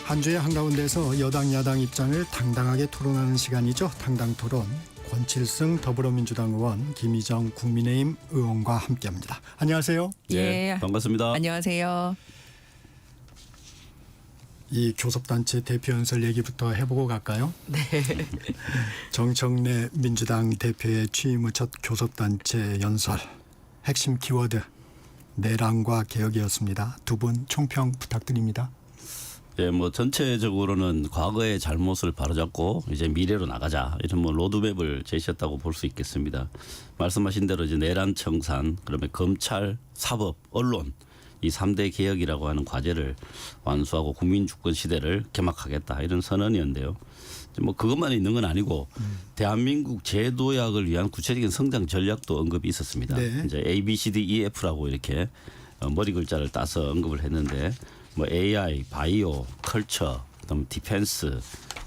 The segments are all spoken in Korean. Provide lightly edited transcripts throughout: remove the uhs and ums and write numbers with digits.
한 주의 한가운데서 여당 야당 입장을 당당하게 토론하는 시간이죠. 당당토론. 권칠승 더불어민주당 의원, 김희정 국민의힘 의원과 함께합니다. 안녕하세요. 예, 반갑습니다. 안녕하세요. 이 교섭단체 대표 연설 얘기부터 해보고 갈까요? 네. 정청래 민주당 대표의 취임 후 첫 교섭단체 연설. 핵심 키워드 내란과 개혁이었습니다. 두 분 총평 부탁드립니다. 예, 뭐 전체적으로는 과거의 잘못을 바로잡고 이제 미래로 나가자 이런 뭐 로드맵을 제시했다고 볼 수 있겠습니다. 말씀하신 대로 이제 내란 청산, 그러면 검찰, 사법, 언론 이 3대 개혁이라고 하는 과제를 완수하고 국민 주권 시대를 개막하겠다 이런 선언이었는데요. 뭐 그것만 있는 건 아니고 대한민국 재도약을 위한 구체적인 성장 전략도 언급이 있었습니다. 네. 이제 A, B, C, D, E, F라고 이렇게 머리 글자를 따서 언급을 했는데 뭐 AI, 바이오, 컬처, 그다음 디펜스,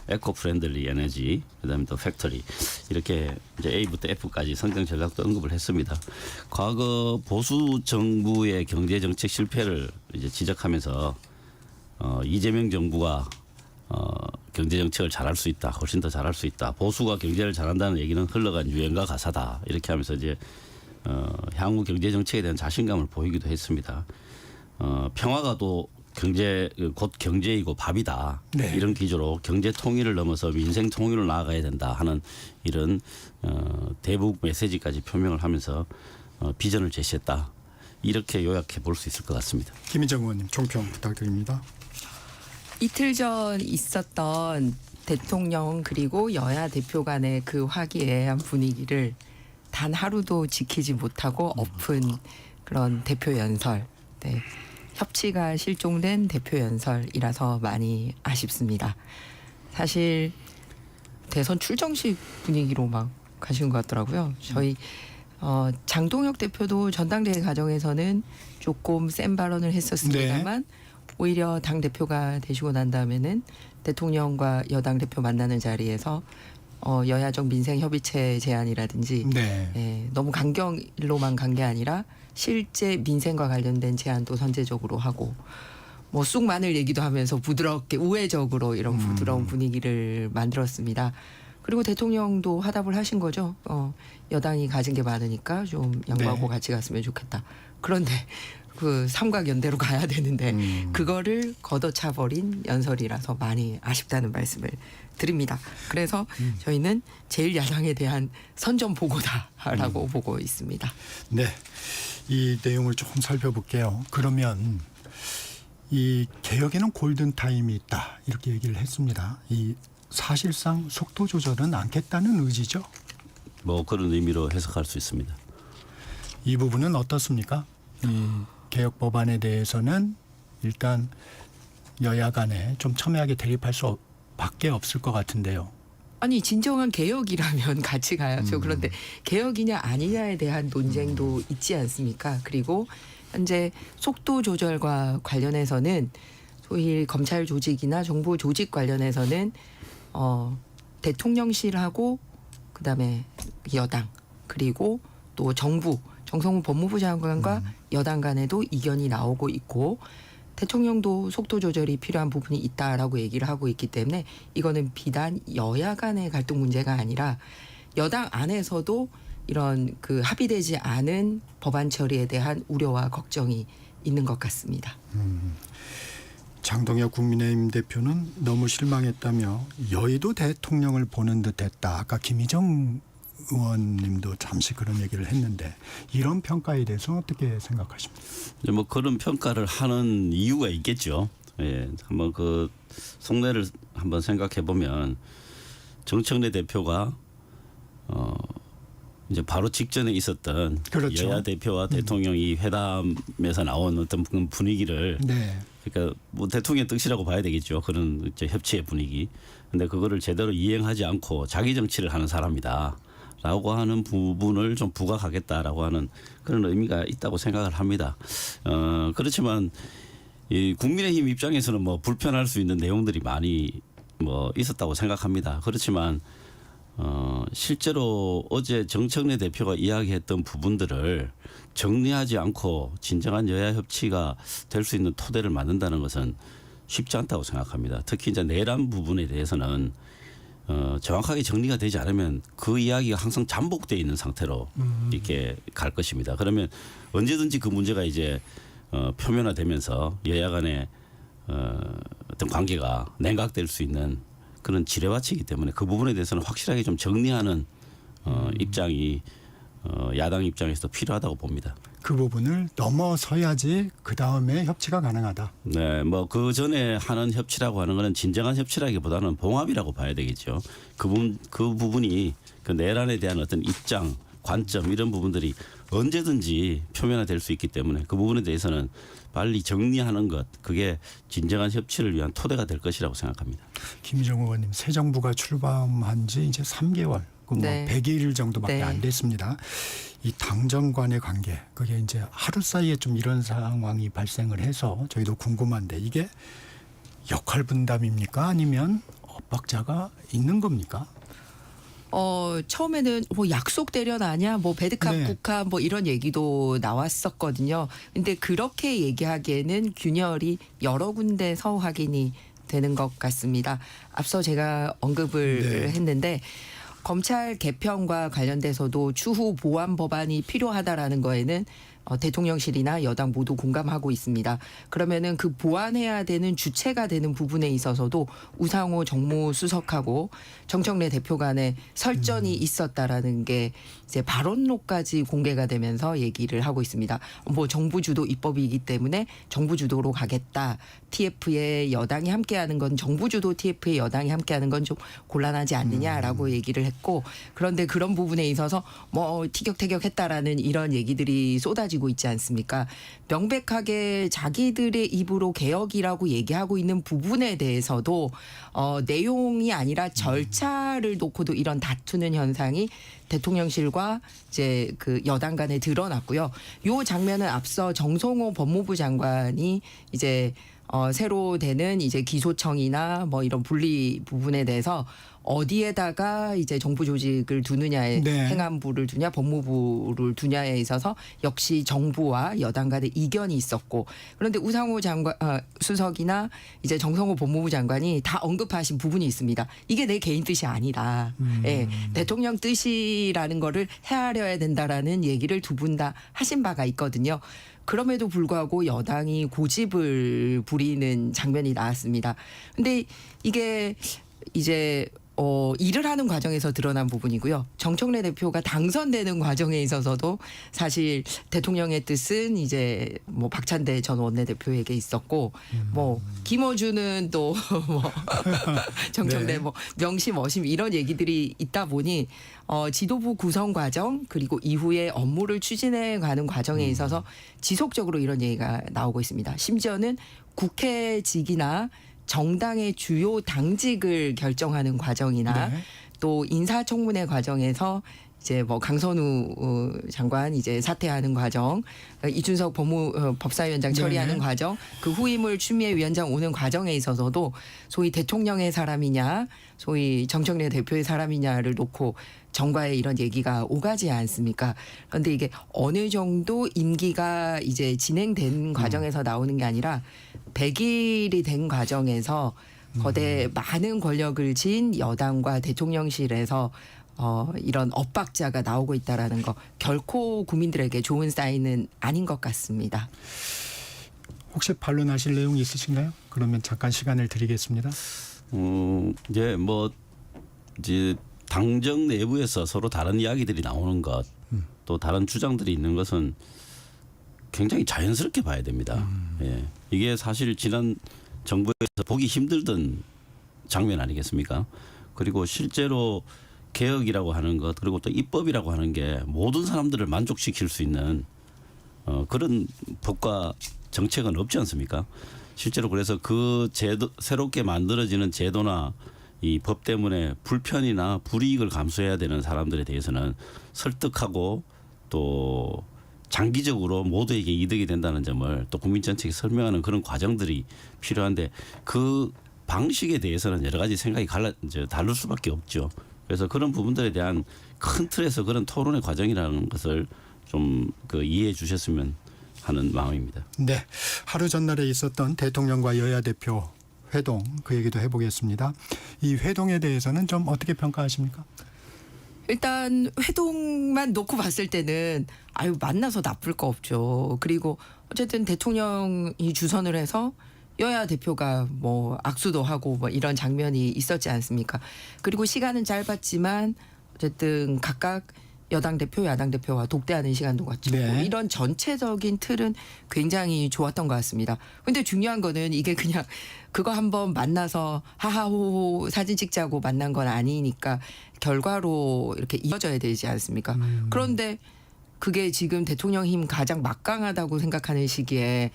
에코 프렌들리 에너지, 그다음에 또 팩토리 이렇게 이제 A부터 F까지 성장 전략도 언급을 했습니다. 과거 보수 정부의 경제 정책 실패를 이제 지적하면서 이재명 정부가 경제 정책을 잘할 수 있다, 훨씬 더 잘할 수 있다. 보수가 경제를 잘한다는 얘기는 흘러간 유행가 가사다. 이렇게 하면서 이제 향후 경제 정책에 대한 자신감을 보이기도 했습니다. 평화가 또 곧 경제이고 밥이다. 네. 이런 기조로 경제 통일을 넘어서 민생 통일로 나아가야 된다 하는 이런 대북 메시지까지 표명을 하면서 비전을 제시했다. 이렇게 요약해 볼 수 있을 것 같습니다. 김희정 의원님 총평 부탁드립니다. 이틀 전 있었던 대통령 그리고 여야 대표 간의 그 화기애애한 분위기를 단 하루도 지키지 못하고 엎은 그런 대표 연설. 네. 협치가 실종된 대표 연설이라서 많이 아쉽습니다. 사실 대선 출정식 분위기로 막 가신 것 같더라고요. 저희 장동혁 대표도 전당대회 과정에서는 조금 센 발언을 했었습니다만 오히려 당 대표가 되시고 난 다음에는 대통령과 여당 대표 만나는 자리에서 여야정 민생 협의체 제안이라든지 너무 강경일로만 간 게 아니라 실제 민생과 관련된 제안도 선제적으로 하고 뭐 쑥 마늘 얘기도 하면서 부드럽게 우회적으로 이런 부드러운 분위기를 만들었습니다. 그리고 대통령도 화답을 하신 거죠. 여당이 가진 게 많으니까 좀 양보하고 같이 갔으면 좋겠다. 그런데 그 삼각연대로 가야 되는데 그거를 걷어차버린 연설이라서 많이 아쉽다는 말씀을 드립니다. 그래서 저희는 제1야당에 대한 선전보고다라고 보고 있습니다. 네, 이 내용을 조금 살펴볼게요. 그러면 이 개혁에는 골든타임이 있다 이렇게 얘기를 했습니다. 이 사실상 속도 조절은 않겠다는 의지죠. 뭐 그런 의미로 해석할 수 있습니다. 이 부분은 어떻습니까? 개혁 법안에 대해서는 일단 여야 간에 좀 첨예하게 대립할 수밖에 없을 것 같은데요. 아니 진정한 개혁이라면 같이 가야죠. 그런데 개혁이냐 아니냐에 대한 논쟁도 있지 않습니까? 그리고 현재 속도 조절과 관련해서는 소위 검찰 조직이나 정부 조직 관련해서는 대통령실하고 그다음에 여당 그리고 또 정부 정성훈 법무부 장관과 여당 간에도 이견이 나오고 있고 대통령도 속도 조절이 필요한 부분이 있다라고 얘기를 하고 있기 때문에 이거는 비단 여야 간의 갈등 문제가 아니라 여당 안에서도 이런 그 합의되지 않은 법안 처리에 대한 우려와 걱정이 있는 것 같습니다. 장동혁 국민의힘 대표는 너무 실망했다며 여의도 대통령을 보는 듯했다. 아까 김희정 의원님도 잠시 그런 얘기를 했는데 이런 평가에 대해서 어떻게 생각하십니까? 뭐 그런 평가를 하는 이유가 있겠죠. 예, 한번 그 속내를 한번 생각해 보면 정청래 대표가 이제 바로 직전에 있었던 그렇죠. 여야 대표와 대통령이 회담에서 나온 어떤 그런 분위기를 그러니까 뭐 대통령 뜻이라고 봐야 되겠죠. 그런 이제 협치의 분위기. 근데 그거를 제대로 이행하지 않고 자기 정치를 하는 사람이다. 라고 하는 부분을 좀 부각하겠다라고 하는 그런 의미가 있다고 생각을 합니다. 그렇지만 이 국민의힘 입장에서는 뭐 불편할 수 있는 내용들이 많이 뭐 있었다고 생각합니다. 그렇지만 실제로 어제 정청래 대표가 이야기했던 부분들을 정리하지 않고 진정한 여야 협치가 될 수 있는 토대를 만든다는 것은 쉽지 않다고 생각합니다. 특히 이제 내란 부분에 대해서는 정확하게 정리가 되지 않으면 그 이야기가 항상 잠복돼 있는 상태로 이렇게 갈 것입니다. 그러면 언제든지 그 문제가 이제 표면화되면서 여야 간의 어떤 관계가 냉각될 수 있는 그런 지뢰밭이기 때문에 그 부분에 대해서는 확실하게 좀 정리하는 입장이 야당 입장에서도 필요하다고 봅니다. 그 부분을 넘어서야지 그 다음에 협치가 가능하다. 네, 뭐 그 전에 하는 협치라고 하는 것은 진정한 협치라기보다는 봉합이라고 봐야 되겠죠. 그 부분이 그 내란에 대한 어떤 입장, 관점 이런 부분들이 언제든지 표면화될 수 있기 때문에 그 부분에 대해서는 빨리 정리하는 것, 그게 진정한 협치를 위한 토대가 될 것이라고 생각합니다. 김희정 의원님, 새 정부가 출범한 지 이제 3개월, 뭐 네. 100일 정도밖에 네. 안 됐습니다. 이 당정 간의 관계, 그게 이제 하루 사이에 좀 이런 상황이 발생을 해서 저희도 궁금한데 이게 역할 분담입니까? 아니면 엇박자가 있는 겁니까? 처음에는 뭐 약속 대련 아니야, 뭐 배드캅 네. 국합 뭐 이런 얘기도 나왔었거든요. 근데 그렇게 얘기하기에는 균열이 여러 군데서 확인이 되는 것 같습니다. 앞서 제가 언급을 네. 했는데 검찰 개편과 관련돼서도 추후 보완 법안이 필요하다라는 거에는 대통령실이나 여당 모두 공감하고 있습니다. 그러면은 그 보완해야 되는 주체가 되는 부분에 있어서도 우상호 정무수석하고 정청래 대표 간에 설전이 있었다라는 게 이제 발언록까지 공개가 되면서 얘기를 하고 있습니다. 뭐 정부 주도 입법이기 때문에 정부 주도로 가겠다. TF에 여당이 함께하는 건 정부 주도 TF에 여당이 함께하는 건 좀 곤란하지 않느냐라고 얘기를 했고, 그런데 그런 부분에 있어서 뭐 티격태격했다라는 이런 얘기들이 쏟아지고 있지 않습니까? 명백하게 자기들의 입으로 개혁이라고 얘기하고 있는 부분에 대해서도 내용이 아니라 절차를 놓고도 이런 다투는 현상이 대통령실과 이제 그 여당 간에 드러났고요. 요 장면은 앞서 정성호 법무부 장관이 이제 새로 되는 이제 기소청이나 뭐 이런 분리 부분에 대해서 어디에다가 이제 정부 조직을 두느냐에 네. 행안부를 두냐 법무부를 두냐에 있어서 역시 정부와 여당 간의 이견이 있었고, 그런데 우상호 장관 수석이나 이제 정성호 법무부 장관이 다 언급하신 부분이 있습니다. 이게 내 개인 뜻이 아니다. 예, 대통령 뜻이라는 거를 헤아려야 된다라는 얘기를 두 분 다 하신 바가 있거든요. 그럼에도 불구하고 여당이 고집을 부리는 장면이 나왔습니다. 근데 이게 이제 일을 하는 과정에서 드러난 부분이고요. 정청래 대표가 당선되는 과정에 있어서도 사실 대통령의 뜻은 이제 뭐 박찬대 전 원내대표에게 있었고, 뭐 김어준은 또 뭐 정청래 네. 뭐 명심 어심 이런 얘기들이 있다 보니 지도부 구성 과정 그리고 이후에 업무를 추진해 가는 과정에 있어서 지속적으로 이런 얘기가 나오고 있습니다. 심지어는 국회직이나 정당의 주요 당직을 결정하는 과정이나 네. 또 인사청문회 과정에서 이제 뭐 강선우 장관 이제 사퇴하는 과정, 이준석 법사위원장 처리하는 네네. 과정, 그 후임을 추미애 위원장 오는 과정에 있어서도 소위 대통령의 사람이냐, 소위 정청래 대표의 사람이냐를 놓고 정가에 이런 얘기가 오가지 않습니까? 그런데 이게 어느 정도 임기가 이제 진행된 과정에서 나오는 게 아니라 100일이 된 과정에서 거대 많은 권력을 쥔 여당과 대통령실에서 이런 엇박자가 나오고 있다라는 거 결코 국민들에게 좋은 사인은 아닌 것 같습니다. 혹시 반론하실 내용이 있으신가요? 그러면 잠깐 시간을 드리겠습니다. 이제 뭐 이제 당정 내부에서 서로 다른 이야기들이 나오는 것, 또 다른 주장들이 있는 것은 굉장히 자연스럽게 봐야 됩니다. 예. 이게 사실 지난 정부에서 보기 힘들던 장면 아니겠습니까? 그리고 실제로 개혁이라고 하는 것, 그리고 또 입법이라고 하는 게 모든 사람들을 만족시킬 수 있는 그런 법과 정책은 없지 않습니까? 실제로 그래서 그 제도, 새롭게 만들어지는 제도나 이 법 때문에 불편이나 불이익을 감수해야 되는 사람들에 대해서는 설득하고 또 장기적으로 모두에게 이득이 된다는 점을 또 국민 전체에 설명하는 그런 과정들이 필요한데, 그 방식에 대해서는 여러 가지 생각이 다를 수밖에 없죠. 그래서 그런 부분들에 대한 큰 틀에서 그런 토론의 과정이라는 것을 좀 이해해 주셨으면 하는 마음입니다. 네, 하루 전날에 있었던 대통령과 여야 대표 회동 그 얘기도 해보겠습니다. 이 회동에 대해서는 좀 어떻게 평가하십니까? 일단 회동만 놓고 봤을 때는 아유 만나서 나쁠 거 없죠. 그리고 어쨌든 대통령이 주선을 해서 여야 대표가 뭐 악수도 하고 뭐 이런 장면이 있었지 않습니까? 그리고 시간은 짧았지만 어쨌든 각각 여당 대표, 야당 대표와 독대하는 시간도 갖추고 네. 이런 전체적인 틀은 굉장히 좋았던 것 같습니다. 근데 중요한 거는 이게 그냥 그거 한번 만나서 하하호호 사진 찍자고 만난 건 아니니까 결과로 이렇게 이어져야 되지 않습니까? 그런데 그게 지금 대통령 힘 가장 막강하다고 생각하는 시기에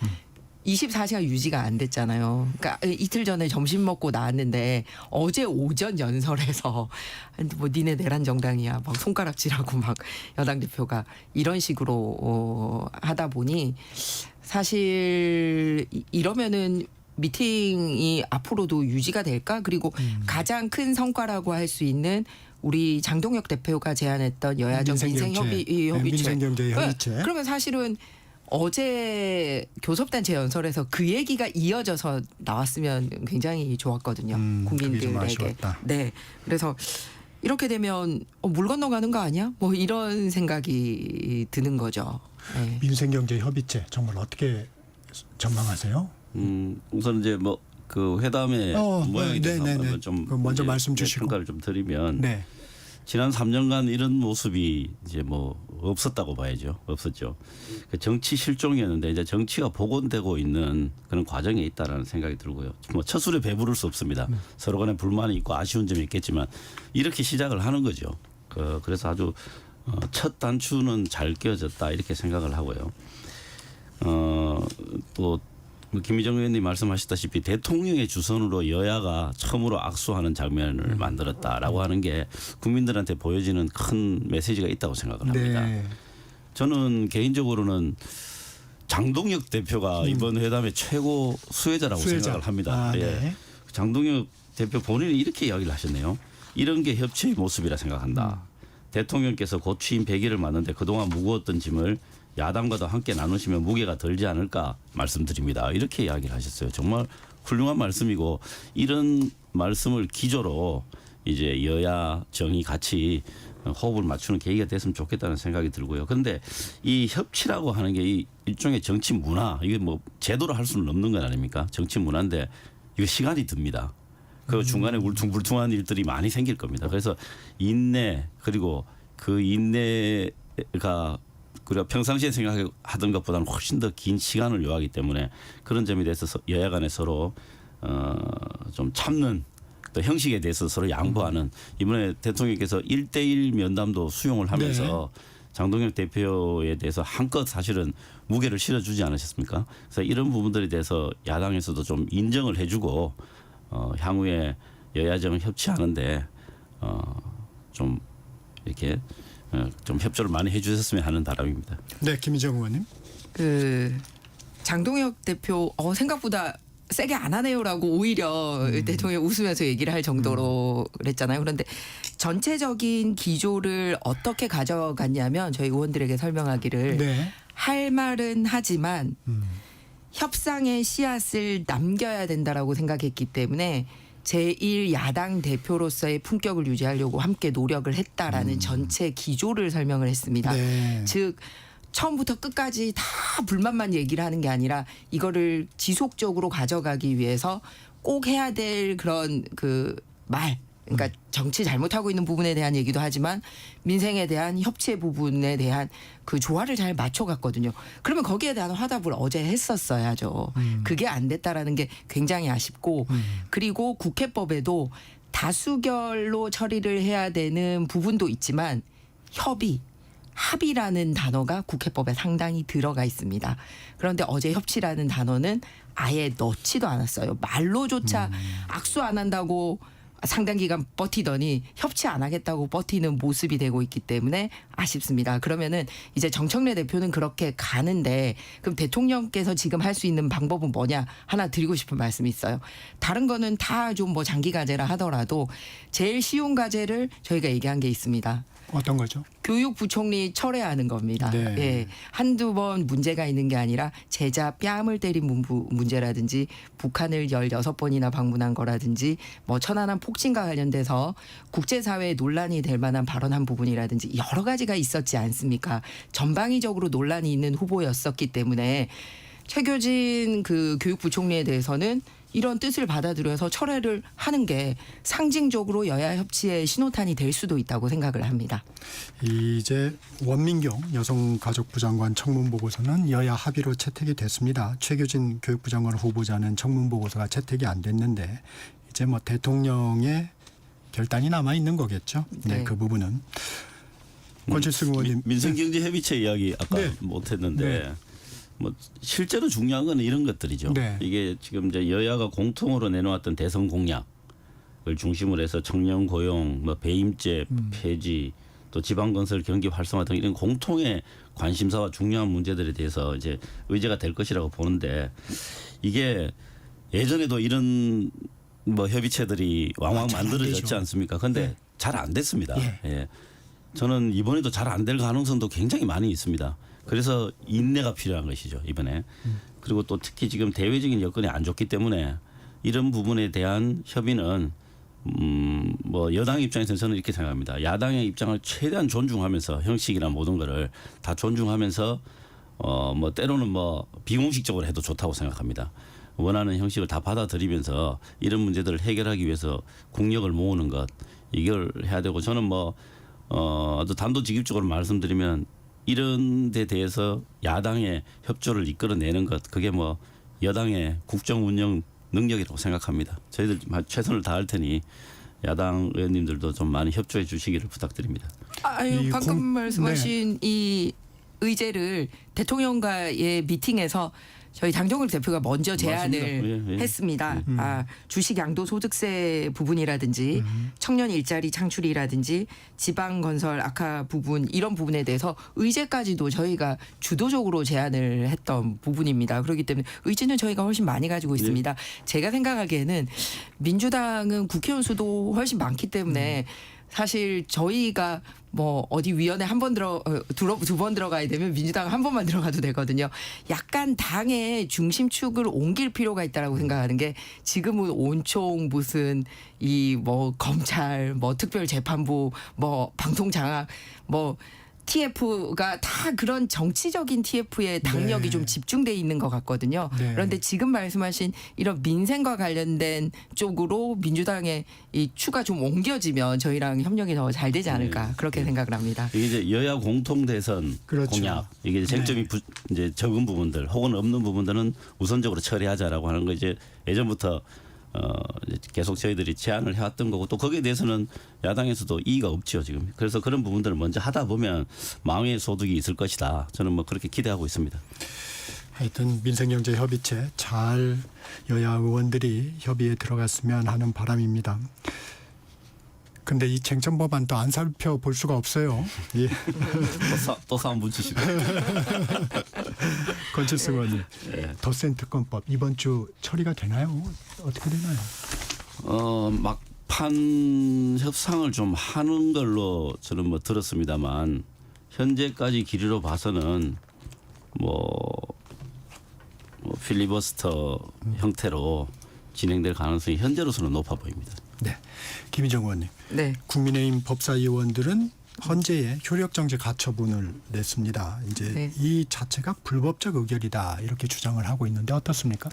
24시간 유지가 안 됐잖아요. 그러니까 이틀 전에 점심 먹고 나왔는데 어제 오전 연설에서 뭐 니네 내란 정당이야 막 손가락질하고 막 여당 대표가 이런 식으로 하다 보니 사실 이러면은 미팅이 앞으로도 유지가 될까? 그리고 가장 큰 성과라고 할 수 있는 우리 장동혁 대표가 제안했던 여야정 민생협의체. 민생경제 협의체. 네. 그러면 사실은 어제 교섭단체 연설에서 그 얘기가 이어져서 나왔으면 굉장히 좋았거든요. 그게 좀 국민들에게. 아쉬웠다. 네. 그래서 이렇게 되면 물 건너가는 거 아니야? 뭐 이런 생각이 드는 거죠. 네. 민생경제 협의체 정말 어떻게 전망하세요? 우선 이제 뭐 그 회담의 모양에 대해서 네네네. 한번 좀 그럼 먼저 이제 말씀 주시고. 평가를 좀 드리면 네. 지난 3년간 이런 모습이 이제 뭐 없었다고 봐야죠. 없었죠. 그 정치 실종이었는데 이제 정치가 복원되고 있는 그런 과정에 있다라는 생각이 들고요. 뭐 첫술에 배부를 수 없습니다. 서로 간에 불만이 있고 아쉬운 점이 있겠지만 이렇게 시작을 하는 거죠. 그래서 아주 첫 단추는 잘 끼워졌다 이렇게 생각을 하고요. 또 김희정 의원님 말씀하셨다시피 대통령의 주선으로 여야가 처음으로 악수하는 장면을 만들었다라고 하는 게 국민들한테 보여지는 큰 메시지가 있다고 생각을 합니다. 네. 저는 개인적으로는 장동혁 대표가 이번 회담의 최고 수혜자라고 생각을 합니다. 아, 예. 네. 장동혁 대표 본인이 이렇게 이야기를 하셨네요. 이런 게 협치의 모습이라 생각한다. 대통령께서 곧 취임 100일을 맞는데 그동안 무거웠던 짐을 야당과도 함께 나누시면 무게가 덜지 않을까 말씀드립니다. 이렇게 이야기를 하셨어요. 정말 훌륭한 말씀이고 이런 말씀을 기조로 이제 여야 정이 같이 호흡을 맞추는 계기가 됐으면 좋겠다는 생각이 들고요. 그런데 이 협치라고 하는 게 이 일종의 정치 문화, 이게 뭐 제도로 할 수는 없는 건 아닙니까? 정치 문화인데 이거 시간이 듭니다. 그 중간에 울퉁불퉁한 일들이 많이 생길 겁니다. 그래서 인내 그리고 그 인내가 그리고 평상시에 생각하던 것보다는 훨씬 더 긴 시간을 요하기 때문에 그런 점에 대해서 여야 간에 서로 좀 참는 또 형식에 대해서 서로 양보하는 이번에 대통령께서 1대1 면담도 수용을 하면서 장동혁 대표에 대해서 한껏 사실은 무게를 실어주지 않으셨습니까? 그래서 이런 부분들에 대해서 야당에서도 좀 인정을 해주고 향후에 여야정 협치하는데 좀 이렇게 좀 협조를 많이 해주셨으면 하는 바람입니다. 네, 김희정 의원님. 그 장동혁 대표 생각보다 세게 안 하네요라고 오히려 대통령이 웃으면서 얘기를 할 정도로 그랬잖아요. 그런데 전체적인 기조를 어떻게 가져갔냐면 저희 의원들에게 설명하기를 네. 할 말은 하지만 협상의 씨앗을 남겨야 된다라고 생각했기 때문에 제1야당 대표로서의 품격을 유지하려고 함께 노력을 했다라는 전체 기조를 설명을 했습니다. 네. 즉 처음부터 끝까지 다 불만만 얘기를 하는 게 아니라 이거를 지속적으로 가져가기 위해서 꼭 해야 될 그런 그 말, 그러니까 정치 잘못하고 있는 부분에 대한 얘기도 하지만 민생에 대한 협치의 부분에 대한 그 조화를 잘 맞춰갔거든요. 그러면 거기에 대한 화답을 어제 했었어야죠. 그게 안 됐다라는 게 굉장히 아쉽고 그리고 국회법에도 다수결로 처리를 해야 되는 부분도 있지만 합의라는 단어가 국회법에 상당히 들어가 있습니다. 그런데 어제 협치라는 단어는 아예 넣지도 않았어요. 말로조차 악수 안 한다고 상당 기간 버티더니 협치 안 하겠다고 버티는 모습이 되고 있기 때문에 아쉽습니다. 그러면은 이제 정청래 대표는 그렇게 가는데 그럼 대통령께서 지금 할 수 있는 방법은 뭐냐 하나 드리고 싶은 말씀이 있어요. 다른 거는 다 좀 뭐 장기 과제라 하더라도 제일 쉬운 과제를 저희가 얘기한 게 있습니다. 어떤 거죠? 교육부총리 철회하는 겁니다. 네. 예. 한두 번 문제가 있는 게 아니라 제자 뺨을 때린 문제라든지 북한을 16번이나 방문한 거라든지 뭐 천안함 폭진과 관련돼서 국제사회에 논란이 될 만한 발언한 부분이라든지 여러 가지가 있었지 않습니까? 전방위적으로 논란이 있는 후보였었기 때문에 최교진 그 교육부총리에 대해서는 이런 뜻을 받아들여서 철회를 하는 게 상징적으로 여야 협치의 신호탄이 될 수도 있다고 생각을 합니다. 이제 원민경 여성가족부 장관 청문 보고서는 여야 합의로 채택이 됐습니다. 최규진 교육부 장관 후보자는 청문 보고서가 채택이 안 됐는데 이제 뭐 대통령의 결단이 남아 있는 거겠죠. 네, 네. 그 부분은 권칠승 의원님. 민생경제협의체 이야기 아까 네. 못했는데. 네. 뭐 실제로 중요한 건 이런 것들이죠. 네. 이게 지금 이제 여야가 공통으로 내놓았던 대선 공약을 중심으로 해서 청년 고용, 뭐 배임제 폐지, 또 지방건설 경기 활성화 등 이런 공통의 관심사와 중요한 문제들에 대해서 이제 의제가 될 것이라고 보는데 이게 예전에도 이런 뭐 협의체들이 왕왕 잘안 만들어졌지 되죠. 않습니까? 근데 네. 잘 안 됐습니다. 예. 예. 저는 이번에도 잘 안 될 가능성도 굉장히 많이 있습니다. 그래서 인내가 필요한 것이죠, 이번에. 그리고 또 특히 지금 대외적인 여건이 안 좋기 때문에 이런 부분에 대한 협의는 뭐 여당 입장에서는 저는 이렇게 생각합니다. 야당의 입장을 최대한 존중하면서 형식이나 모든 거를 다 존중하면서 뭐 때로는 뭐 비공식적으로 해도 좋다고 생각합니다. 원하는 형식을 다 받아들이면서 이런 문제들을 해결하기 위해서 국력을 모으는 것 이걸 해야 되고 저는 뭐 아주 단도직입적으로 말씀드리면 이런 데 대해서 야당의 협조를 이끌어내는 것 그게 뭐 여당의 국정 운영 능력이라고 생각합니다. 저희들 최선을 다할 테니 야당 의원님들도 좀 많이 협조해 주시기를 부탁드립니다. 아유, 방금 말씀하신 이 의제를 대통령과의 미팅에서 저희 장정을 대표가 먼저 제안을 맞습니다. 예. 했습니다. 주식 양도소득세 부분이라든지 청년 일자리 창출이라든지 지방 건설 악화 부분 이런 부분에 대해서 의제까지도 저희가 주도적으로 제안을 했던 부분입니다. 그렇기 때문에 의지는 저희가 훨씬 많이 가지고 있습니다. 제가 생각하기에는 민주당은 국회의원 수도 훨씬 많기 때문에 사실 저희가 뭐 어디 위원회 한 번 두 번 들어가야 되면 민주당 한 번만 들어가도 되거든요. 약간 당의 중심축을 옮길 필요가 있다라고 생각하는 게 지금은 온총 무슨 이 뭐 검찰 뭐 특별재판부 뭐 방송장악 뭐 TF가 다 그런 정치적인 TF에 당력이 네. 좀 집중돼 있는 것 같거든요. 네. 그런데 지금 말씀하신 이런 민생과 관련된 쪽으로 민주당의 이 추가 좀 옮겨지면 저희랑 협력이 더 잘 되지 않을까 그렇게 생각을 합니다. 이게 이제 여야 공통 대선 그렇죠. 공약 이게 쟁점이 이제 적은 부분들 혹은 없는 부분들은 우선적으로 처리하자라고 하는 거 이제 예전부터 이제 계속 저희들이 제안을 해왔던 거고 또 거기에 대해서는 야당에서도 이의가 없죠 지금. 그래서 그런 부분들을 먼저 하다 보면 망의 소득이 있을 것이다. 저는 뭐 그렇게 기대하고 있습니다. 하여튼 민생경제협의체 잘 여야 의원들이 협의에 들어갔으면 하는 바람입니다. 근데 이 쟁점 법안 또 안 살펴볼 수가 없어요. 예. 또 싸움 붙이시고. 권칠승 의원님, 네. 덧셈 특검법 이번 주 처리가 되나요? 어떻게 되나요? 막판 협상을 좀 하는 걸로 저는 뭐 들었습니다만 현재까지 길이로 봐서는 뭐 필리버스터 형태로 진행될 가능성이 현재로서는 높아 보입니다. 네, 김희정 의원님. 네. 국민의힘 법사위원들은 헌재에 효력정지 가처분을 냈습니다. 이제 네. 이 자체가 불법적 의결이다 이렇게 주장을 하고 있는데 어떻습니까?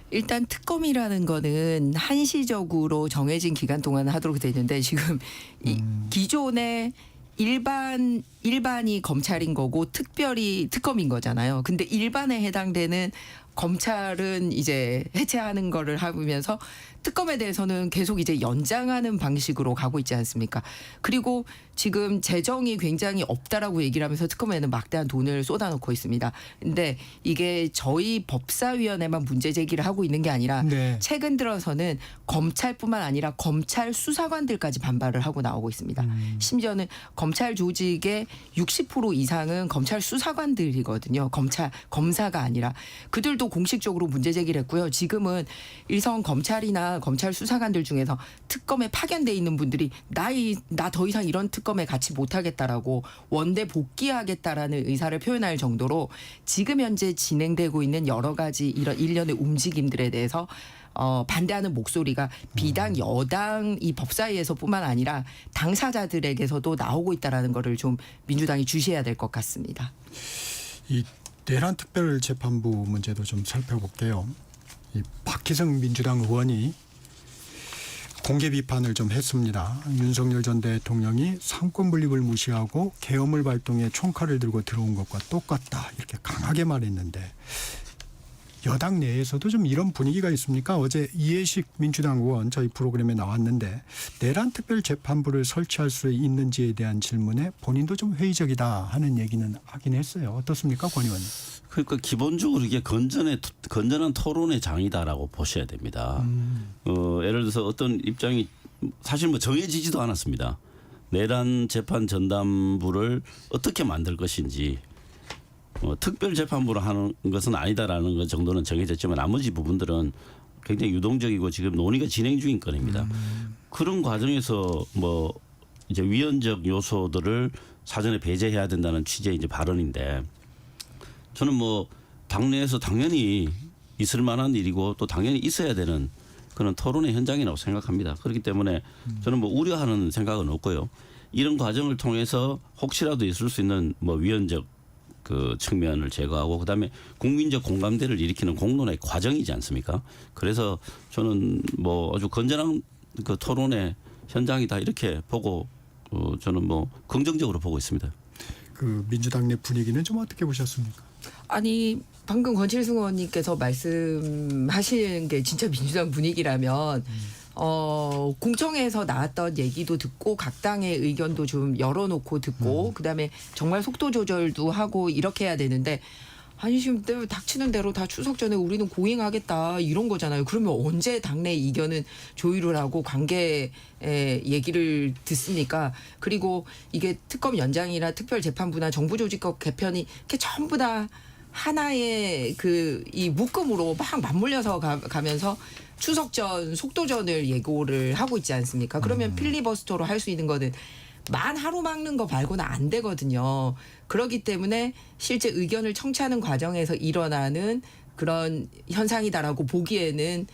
일단 특검이라는 거는 한시적으로 정해진 기간 동안 하도록 돼 있는데 지금 이 기존의 일반이 검찰인 거고 특별히 특검인 거잖아요. 근데 일반에 해당되는 검찰은 이제 해체하는 거를 하면서 특검에 대해서는 계속 이제 연장하는 방식으로 가고 있지 않습니까? 그리고 지금 재정이 굉장히 없다라고 얘기를 하면서 특검에는 막대한 돈을 쏟아놓고 있습니다. 근데 이게 저희 법사위원회만 문제 제기를 하고 있는 게 아니라 네. 최근 들어서는 검찰뿐만 아니라 검찰 수사관들까지 반발을 하고 나오고 있습니다. 심지어는 검찰 조직의 60% 이상은 검찰 수사관들이거든요. 검사가 아니라 그들도 그때도 공식적으로 문제 제기를 했고요. 지금은 일선 검찰이나 검찰 수사관들 중에서 특검에 파견돼 있는 분들이 나 더 이상 이런 특검에 같이 못하겠다라고 원대 복귀하겠다라는 의사를 표현할 정도로 지금 현재 진행되고 있는 여러 가지 이런 일련의 움직임들에 대해서 반대하는 목소리가 비단 여당 이 법사위에서뿐만 아니라 당사자들에게서도 나오고 있다라는 거를 좀 민주당이 주시해야 될 것 같습니다. 이 내란 특별재판부 문제도 좀 살펴볼게요. 이 박희성 민주당 의원이 공개 비판을 좀 했습니다. 윤석열 전 대통령이 상권 분립을 무시하고 계엄을 발동해 총칼을 들고 들어온 것과 똑같다 이렇게 강하게 말했는데 여당 내에서도 좀 이런 분위기가 있습니까? 어제 이해식 민주당 의원 저희 프로그램에 나왔는데 내란 특별재판부를 설치할 수 있는지에 대한 질문에 본인도 좀 회의적이다 하는 얘기는 하긴 했어요. 어떻습니까, 권 의원님? 그러니까 기본적으로 이게 건전한 토론의 장이다라고 보셔야 됩니다. 예를 들어서 어떤 입장이 사실 뭐 정해지지도 않았습니다. 내란 재판 전담부를 어떻게 만들 것인지 특별재판부로 하는 것은 아니다라는 것 정도는 정해졌지만 나머지 부분들은 굉장히 유동적이고 지금 논의가 진행 중인 건입니다. 그런 과정에서 뭐 이제 위헌적 요소들을 사전에 배제해야 된다는 취지의 이제 발언인데 저는 뭐 당내에서 당연히 있을 만한 일이고 또 당연히 있어야 되는 그런 토론의 현장이라고 생각합니다. 그렇기 때문에 저는 뭐 우려하는 생각은 없고요. 이런 과정을 통해서 혹시라도 있을 수 있는 뭐 위헌적 그 측면을 제거하고 그다음에 국민적 공감대를 일으키는 공론의 과정이지 않습니까? 그래서 저는 뭐 아주 건전한 그 토론의 현장이다 이렇게 보고 저는 뭐 긍정적으로 보고 있습니다. 그 민주당 내 분위기는 좀 어떻게 보셨습니까? 아니 방금 권칠승 의원님께서 말씀하신 게 진짜 민주당 분위기라면 공청회에서 나왔던 얘기도 듣고 각 당의 의견도 좀 열어놓고 듣고 그다음에 정말 속도 조절도 하고 이렇게 해야 되는데 아니 지금 닥치는 대로 다 추석 전에 우리는 고행하겠다 이런 거잖아요. 그러면 언제 당내 의견은 조율을 하고 관계 얘기를 듣습니까? 그리고 이게 특검 연장이나 특별재판부나 정부조직법 개편이 이렇게 전부 다 하나의 그 이 묶음으로 막 맞물려서 가면서 추석 전 속도전을 예고를 하고 있지 않습니까? 그러면 필리버스터로 할 수 있는 거는 만 하루 막는 거 말고는 안 되거든요. 그렇기 때문에 실제 의견을 청취하는 과정에서 일어나는 그런 현상이다라고 보기에는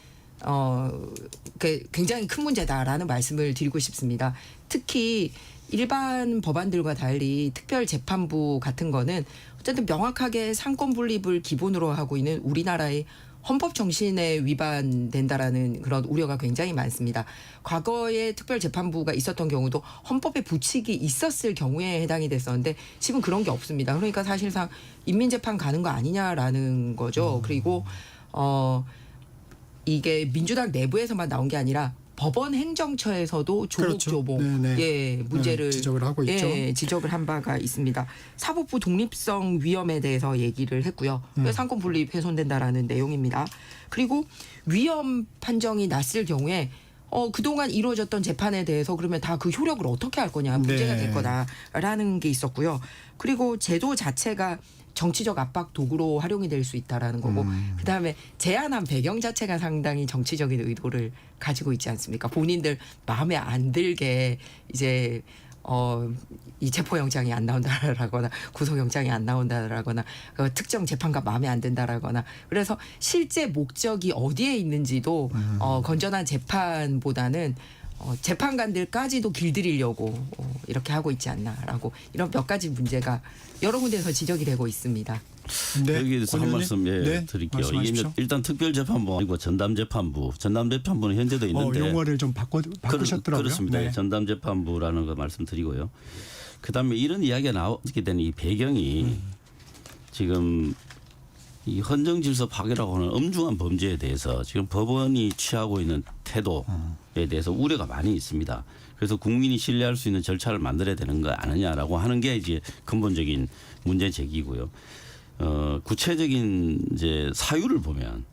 굉장히 큰 문제다라는 말씀을 드리고 싶습니다. 특히 일반 법안들과 달리 특별재판부 같은 거는 어쨌든 명확하게 상권 분립을 기본으로 하고 있는 우리나라의 헌법 정신에 위반된다라는 그런 우려가 굉장히 많습니다. 과거에 특별재판부가 있었던 경우도 헌법에 부칙이 있었을 경우에 해당이 됐었는데 지금 그런 게 없습니다. 그러니까 사실상 인민재판 가는 거 아니냐라는 거죠. 그리고 이게 민주당 내부에서만 나온 게 아니라 법원 행정처에서도 조목조목 문제를 지적을 하고 있죠. 지적을 한 바가 있습니다. 사법부 독립성 위험에 대해서 얘기를 했고요. 상권 분립 훼손된다라는 내용입니다. 그리고 위험 판정이 났을 경우에 그동안 이루어졌던 재판에 대해서 그러면 다 그 효력을 어떻게 할 거냐 문제가 될 거다라는 게 있었고요. 그리고 제도 자체가 정치적 압박 도구로 활용이 될 수 있다라는 거고 그다음에 제안한 배경 자체가 상당히 정치적인 의도를 가지고 있지 않습니까? 본인들 마음에 안 들게 이제 이 체포영장이 안 나온다라거나 구속영장이 안 나온다라거나 특정 재판과 마음에 안 든다라거나 그래서 실제 목적이 어디에 있는지도 건전한 재판보다는 재판관들까지도 길들이려고 이렇게 하고 있지 않나라고 이런 몇 가지 문제가 여러 군데에서 지적이 되고 있습니다. 네, 여기에 대해서 한 말씀 드릴게요. 이게 일단 특별재판부 그리고 전담재판부는 현재도 있는데 용어를 좀 바꾸셨더라고요. 그렇습니다. 네. 전담재판부라는 거 말씀드리고요. 그다음에 이런 이야기가 나오게 되는 이 배경이 지금 이 헌정질서 파괴라고 하는 엄중한 범죄에 대해서 지금 법원이 취하고 있는 태도에 대해서 우려가 많이 있습니다. 그래서 국민이 신뢰할 수 있는 절차를 만들어야 되는 거 아니냐라고 하는 게 이제 근본적인 문제 제기고요. 구체적인 이제 사유를 보면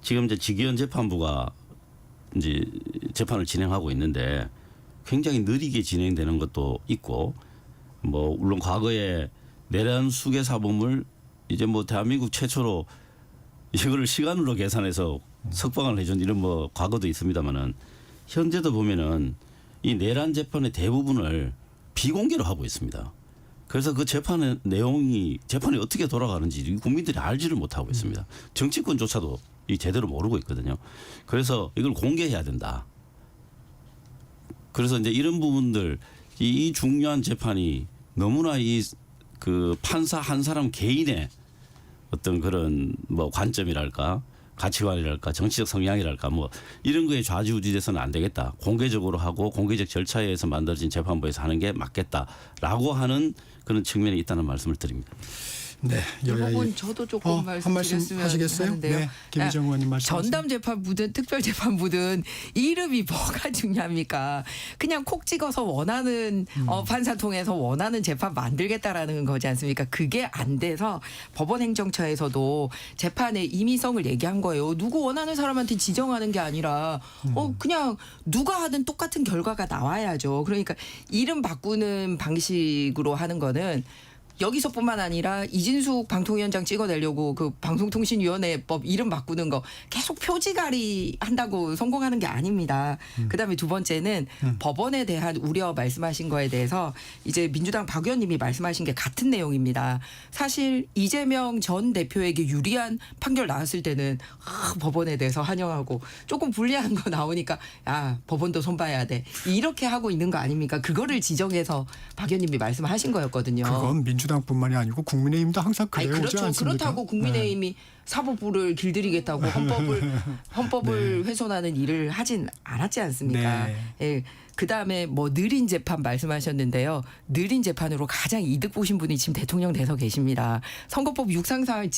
지금 이제 직위원 재판부가 이제 재판을 진행하고 있는데 굉장히 느리게 진행되는 것도 있고 뭐 물론 과거에 내란 수괴 사범을 이제 뭐 대한민국 최초로 이거를 시간으로 계산해서 석방을 해준 이런 뭐 과거도 있습니다만은 현재도 보면은 이 내란 재판의 대부분을 비공개로 하고 있습니다. 그래서 그 재판의 내용이 재판이 어떻게 돌아가는지 국민들이 알지를 못하고 있습니다. 정치권조차도 이 제대로 모르고 있거든요. 그래서 이걸 공개해야 된다. 그래서 이제 이런 부분들 이 중요한 재판이 너무나 이 그 판사 한 사람 개인의 어떤 그런 뭐 관점이랄까 가치관이랄까 정치적 성향이랄까 뭐 이런 거에 좌지우지돼서는 안 되겠다. 공개적으로 하고 공개적 절차에 의해서 만들어진 재판부에서 하는 게 맞겠다라고 하는 그런 측면이 있다는 말씀을 드립니다. 네, 이 여야의 부분 저도 조금 한 말씀 말씀드렸으면 하시겠어요? 하는데요. 네, 김희정 의원님 말씀하세요. 전담 재판부든 특별 재판부든 이름이 뭐가 중요합니까? 그냥 콕 찍어서 원하는 판사 통해서 원하는 재판 만들겠다라는 거지 않습니까? 그게 안 돼서 법원행정처에서도 재판의 임의성을 얘기한 거예요. 누구 원하는 사람한테 지정하는 게 아니라 그냥 누가 하든 똑같은 결과가 나와야죠. 그러니까 이름 바꾸는 방식으로 하는 거는 여기서뿐만 아니라 이진숙 방통위원장 찍어내려고 그 방송통신위원회법 이름 바꾸는 거 계속 표지가리 한다고 성공하는 게 아닙니다. 그다음에 두 번째는 법원에 대한 우려 말씀하신 거에 대해서 이제 민주당 박 의원님이 말씀하신 게 같은 내용입니다. 사실 이재명 전 대표에게 유리한 판결 나왔을 때는 법원에 대해서 환영하고 조금 불리한 거 나오니까 법원도 손봐야 돼. 이렇게 하고 있는 거 아닙니까? 그거를 지적해서 박 의원님이 말씀하신 거였거든요. 그건 민주당뿐만이 아니고 국민의힘도 항상 그래오지 그렇죠. 않습니까? 그렇다고 국민의힘이 사법부를 길들이겠다고 헌법을 훼손하는 일을 하진 않았지 않습니까? 네. 예. 그다음에 뭐 느린 재판 말씀하셨는데요. 느린 재판으로 가장 이득 보신 분이 지금 대통령 돼서 계십니다. 선거법 육상사항을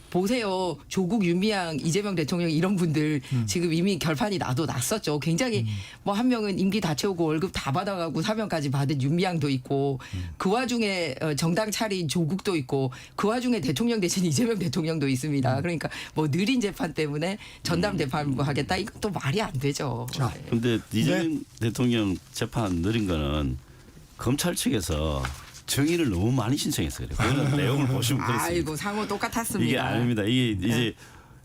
보세요. 조국, 윤미향, 이재명 대통령 이런 분들 지금 이미 결판이 났었죠. 굉장히 뭐 한 명은 임기 다 채우고 월급 다 받아가고 사면까지 받은 윤미향도 있고 그 와중에 정당 차린 조국도 있고 그 와중에 대통령 대신 이재명 대통령도 있습니다. 그러니까 뭐 느린 재판 때문에 전담 재판부 하겠다 이것도 말이 안 되죠. 자, 그런데 이재명 대통령 재판 느린 거는 검찰 측에서 정의를 너무 많이 신청해서 그래요. 그런 내용을 보시면 그렇습니다. 아이고 상호 똑같았습니다. 이게 아닙니다. 이게 이제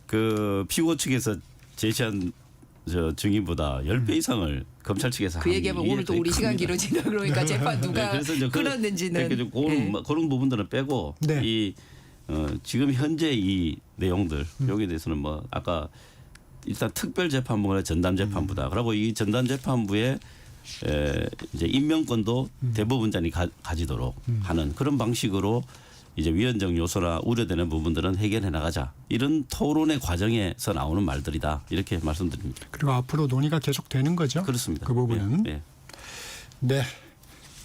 그 피고 측에서 제시한 저 증인보다 10배 이상을 검찰 측에서 그 얘기하면 오늘 또 우리 시간 길어지나 그러니까 재판 누가 그래서 이제 끌었는지는 그런 부분들은 빼고 네. 이 지금 현재 이 내용들 여기에 대해서는 뭐 아까 일단 특별 재판부나 전담 재판부다. 그리고 이 전담 재판부에 이제 임명권도 대법원장이 가지도록 하는 그런 방식으로 이제 위헌적 요소나 우려되는 부분들은 해결해 나가자. 이런 토론의 과정에서 나오는 말들이다. 이렇게 말씀드립니다. 그리고 앞으로 논의가 계속 되는 거죠? 그렇습니다. 그 부분은. 예, 예. 네.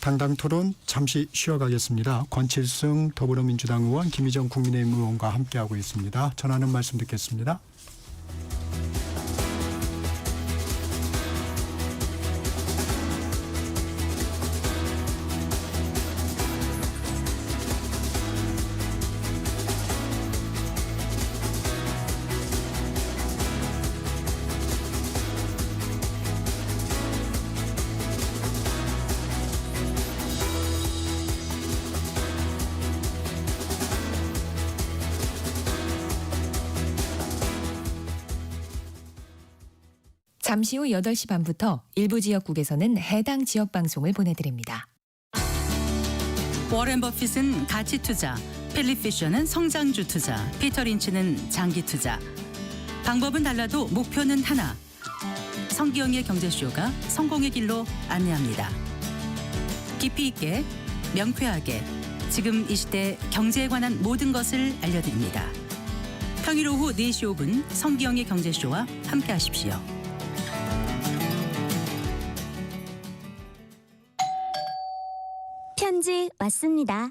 당당 토론 잠시 쉬어가겠습니다. 권칠승 더불어민주당 의원, 김희정 국민의힘 의원과 함께하고 있습니다. 전하는 말씀 듣겠습니다. 잠시 후 8시 반부터 일부 지역국에서는 해당 지역 방송을 보내드립니다. 워렌 버핏은 가치 투자, 필립 피셔는 성장주 투자, 피터 린치는 장기 투자. 방법은 달라도 목표는 하나. 성기영의 경제쇼가 성공의 길로 안내합니다. 깊이 있게, 명쾌하게, 지금 이 시대 경제에 관한 모든 것을 알려드립니다. 평일 오후 4시 5분 성기영의 경제쇼와 함께하십시오. 편지 왔습니다.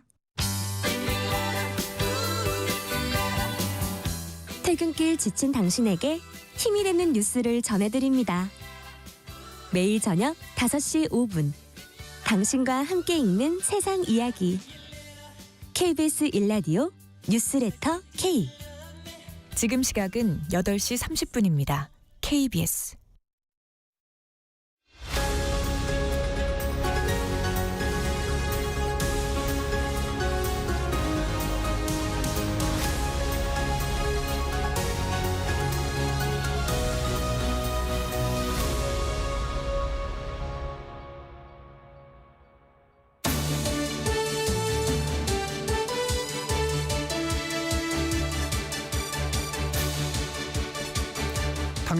퇴근길 지친 당신에게 힘이 되는 뉴스를 전해드립니다. 매일 저녁 5시 5분 당신과 함께 읽는 세상 이야기 KBS 1라디오 뉴스레터 K. 지금 시각은 8시 30분입니다. KBS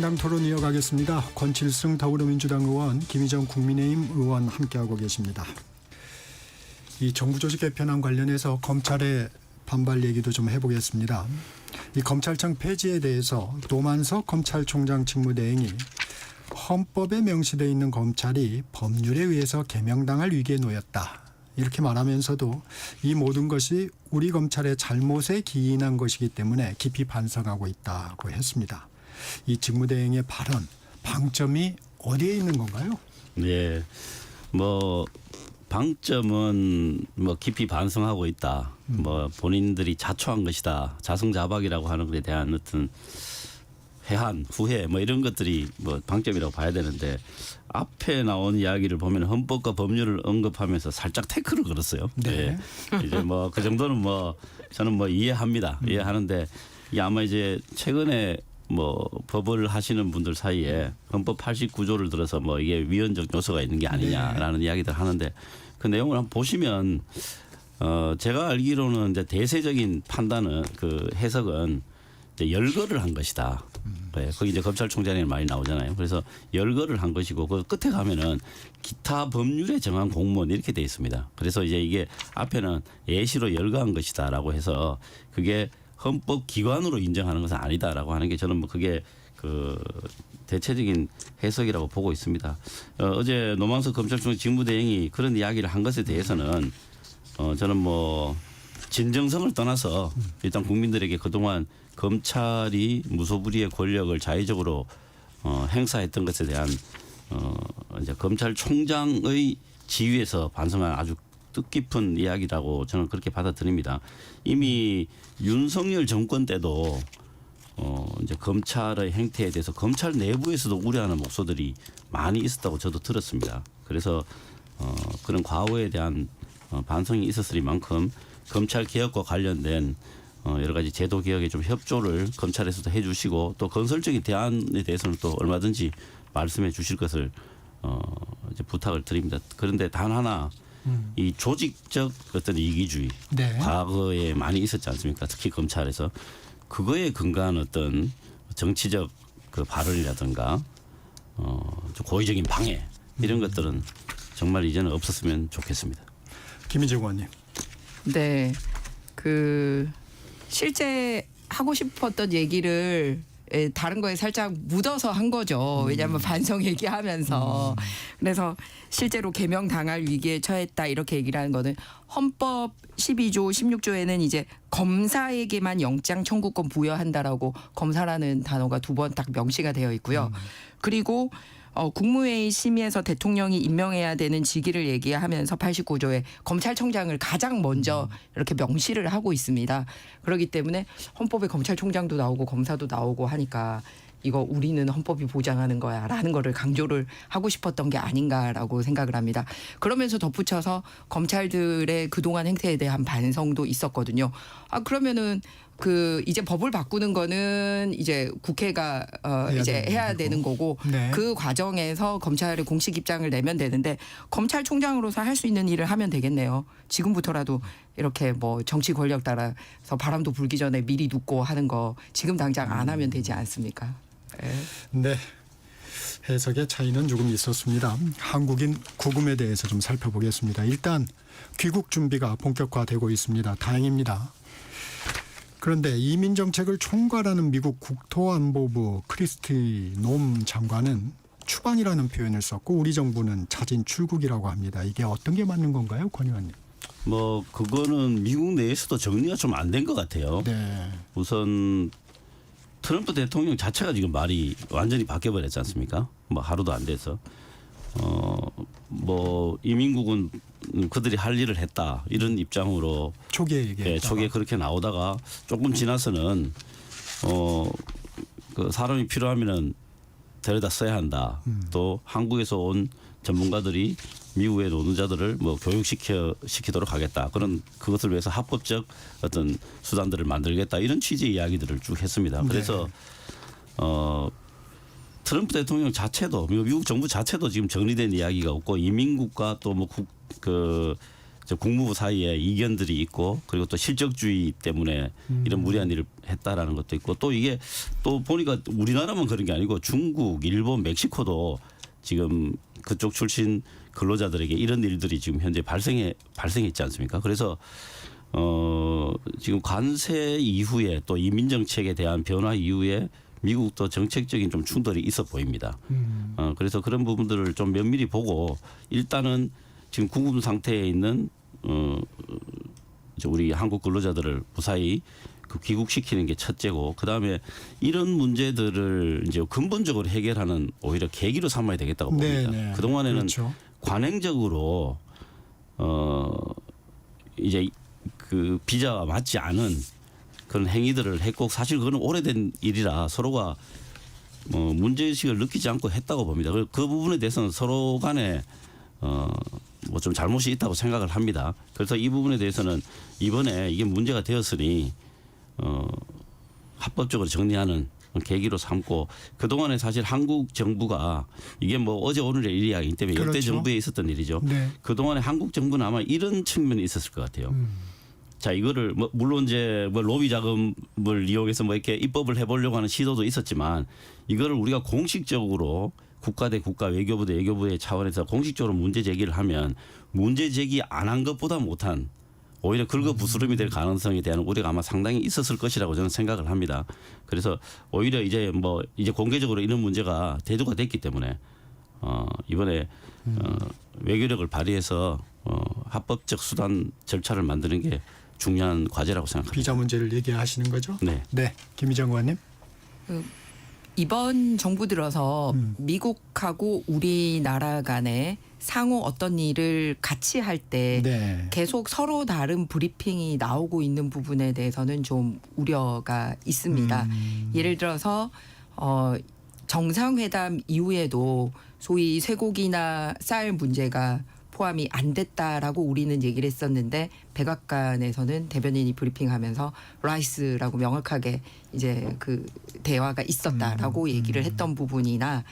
최강당 토론 이어가겠습니다. 권칠승 더불어민주당 의원, 김희정 국민의힘 의원 함께하고 계십니다. 이 정부 조직 개편안 관련해서 검찰의 반발 얘기도 좀 해보겠습니다. 이 검찰청 폐지에 대해서 노만석 검찰총장 직무대행이 헌법에 명시되어 있는 검찰이 법률에 의해서 개명당할 위기에 놓였다. 이렇게 말하면서도 이 모든 것이 우리 검찰의 잘못에 기인한 것이기 때문에 깊이 반성하고 있다고 했습니다. 이 직무대행의 발언, 방점이 어디에 있는 건가요? 예, 뭐 방점은 뭐 깊이 반성하고 있다. 뭐 본인들이 자초한 것이다. 자성자박이라고 하는 것에 대한 어떤 회한, 후회 뭐 이런 것들이 뭐 방점이라고 봐야 되는데 앞에 나온 이야기를 보면 헌법과 법률을 언급하면서 살짝 태클을 걸었어요. 네. 예. 이제 뭐 그 정도는 뭐 저는 뭐 이해합니다. 이해하는데 이게 아마 이제 최근에 뭐 법을 하시는 분들 사이에 헌법 89조를 들어서 뭐 이게 위헌적 요소가 있는 게 아니냐라는 이야기들 하는데 그 내용을 한번 보시면 제가 알기로는 이제 대세적인 판단은 그 해석은 이제 열거를 한 것이다. 네, 거기 이제 검찰총장이 많이 나오잖아요. 그래서 열거를 한 것이고 그 끝에 가면은 기타 법률에 정한 공무원 이렇게 돼 있습니다. 그래서 이제 이게 앞에는 예시로 열거한 것이다라고 해서 그게 헌법 기관으로 인정하는 것은 아니다라고 하는 게 저는 뭐 그게 그 대체적인 해석이라고 보고 있습니다. 어제 노만석 검찰총장 직무대행이 그런 이야기를 한 것에 대해서는 저는 뭐 진정성을 떠나서 일단 국민들에게 그동안 검찰이 무소불위의 권력을 자의적으로 행사했던 것에 대한 이제 검찰총장의 지위에서 반성한 아주 뜻깊은 이야기라고 저는 그렇게 받아들입니다. 이미 윤석열 정권 때도 이제 검찰의 행태에 대해서 검찰 내부에서도 우려하는 목소들이 많이 있었다고 저도 들었습니다. 그래서 그런 과거에 대한 반성이 있었으리만큼 검찰 개혁과 관련된 여러 가지 제도 개혁에 좀 협조를 검찰에서도 해주시고 또 건설적인 대안에 대해서는 또 얼마든지 말씀해 주실 것을 이제 부탁을 드립니다. 그런데 단 하나 이 조직적 어떤 이기주의 네. 과거에 많이 있었지 않습니까? 특히 검찰에서 그거에 근거한 어떤 정치적 그 발언이라든가 좀 고의적인 방해 이런 것들은 정말 이제는 없었으면 좋겠습니다. 김희정 의원님. 네, 그 실제 하고 싶었던 얘기를 다른 거에 살짝 묻어서 한 거죠. 왜냐하면 반성 얘기하면서. 그래서 실제로 개명 당할 위기에 처했다 이렇게 얘기를 하는 거는 헌법 12조 16조에는 이제 검사에게만 영장 청구권 부여한다라고 검사라는 단어가 2번 딱 명시가 되어 있고요. 그리고 국무회의 심의에서 대통령이 임명해야 되는 직위를 얘기하면서 89조에 검찰총장을 가장 먼저 이렇게 명시를 하고 있습니다. 그렇기 때문에 헌법에 검찰총장도 나오고 검사도 나오고 하니까 이거 우리는 헌법이 보장하는 거야라는 거를 강조를 하고 싶었던 게 아닌가라고 생각을 합니다. 그러면서 덧붙여서 검찰들의 그동안 행태에 대한 반성도 있었거든요. 그러면은 그 이제 법을 바꾸는 거는 이제 국회가 이제 해야 되는 거고 네. 그 과정에서 검찰의 공식 입장을 내면 되는데 검찰총장으로서 할 수 있는 일을 하면 되겠네요. 지금부터라도 이렇게 뭐 정치 권력 따라서 바람도 불기 전에 미리 눕고 하는 거 지금 당장 안 하면 되지 않습니까? 네. 해석의 차이는 조금 있었습니다. 한국인 구금에 대해서 좀 살펴보겠습니다. 일단 귀국 준비가 본격화되고 있습니다. 다행입니다. 그런데 이민 정책을 총괄하는 미국 국토안보부 크리스티 놈 장관은 추방이라는 표현을 썼고 우리 정부는 자진 출국이라고 합니다. 이게 어떤 게 맞는 건가요, 권 의원님? 뭐 그거는 미국 내에서도 정리가 좀 안 된 것 같아요. 네. 우선 트럼프 대통령 자체가 지금 말이 완전히 바뀌어버렸지 않습니까? 뭐 하루도 안 돼서 뭐 이민국은 그들이 할 일을 했다 이런 입장으로 초기에 얘기했다가. 예, 초기에 그렇게 나오다가 조금 지나서는 그 사람이 필요하면은 데려다 써야 한다. 또 한국에서 온 전문가들이 미국의 노동자들을 뭐 교육시키도록 하겠다. 그것을 위해서 합법적 어떤 수단들을 만들겠다. 이런 취지의 이야기들을 쭉 했습니다. 그래서 트럼프 대통령 자체도 미국 정부 자체도 지금 정리된 이야기가 없고 이민국과 또 뭐 저 국무부 사이에 이견들이 있고 그리고 또 실적주의 때문에 이런 무리한 일을 했다라는 것도 있고 또 이게 또 보니까 우리나라만 그런 게 아니고 중국, 일본, 멕시코도 지금 그쪽 출신 근로자들에게 이런 일들이 지금 현재 발생했지 않습니까? 그래서 지금 관세 이후에 또 이민 정책에 대한 변화 이후에 미국도 정책적인 좀 충돌이 있어 보입니다. 그래서 그런 부분들을 좀 면밀히 보고 일단은 지금 구금 상태에 있는 우리 한국 근로자들을 무사히 그 귀국시키는 게 첫째고 그 다음에 이런 문제들을 이제 근본적으로 해결하는 오히려 계기로 삼아야 되겠다고 봅니다. 네. 그 동안에는 그렇죠. 관행적으로 이제 그 비자와 맞지 않은 그런 행위들을 했고 사실 그거는 오래된 일이라 서로가 문제의식을 느끼지 않고 했다고 봅니다. 그 부분에 대해서는 서로 간에 뭐 좀 잘못이 있다고 생각을 합니다. 그래서 이 부분에 대해서는 이번에 이게 문제가 되었으니 합법적으로 정리하는 계기로 삼고 그동안에 사실 한국 정부가 이게 뭐 어제 오늘의 일이 아니기 때문에 역대 그렇죠. 정부에 있었던 일이죠. 네. 그동안에 한국 정부는 아마 이런 측면이 있었을 것 같아요. 자, 이거를 뭐 물론 이제 뭐 로비 자금을 이용해서 뭐 이렇게 입법을 해보려고 하는 시도도 있었지만 이거를 우리가 공식적으로 국가 대 국가, 외교부 대 외교부의 차원에서 공식적으로 문제 제기를 하면 문제 제기 안 한 것보다 못한 오히려 긁어부스럼이 될 가능성에 대한 우려가 아마 상당히 있었을 것이라고 저는 생각을 합니다. 그래서 오히려 이제 공개적으로 이런 문제가 대두가 됐기 때문에 이번에 외교력을 발휘해서 합법적 수단 절차를 만드는 게 중요한 과제라고 생각합니다. 비자 문제를 얘기하시는 거죠? 네. 네, 김희정 의원님. 이번 정부 들어서 미국하고 우리나라 간에 상호 어떤 일을 같이 할 때 네. 계속 서로 다른 브리핑이 나오고 있는 부분에 대해서는 좀 우려가 있습니다. 예를 들어서 정상회담 이후에도 소위 쇠고기나 쌀 문제가 포함이 안 됐다라고 우리는 얘기를 했었는데 백악관에서는 대변인이 브리핑하면서 라이스라고 명확하게 이제 그 대화가 있었다라고 얘기를 했던 부분이나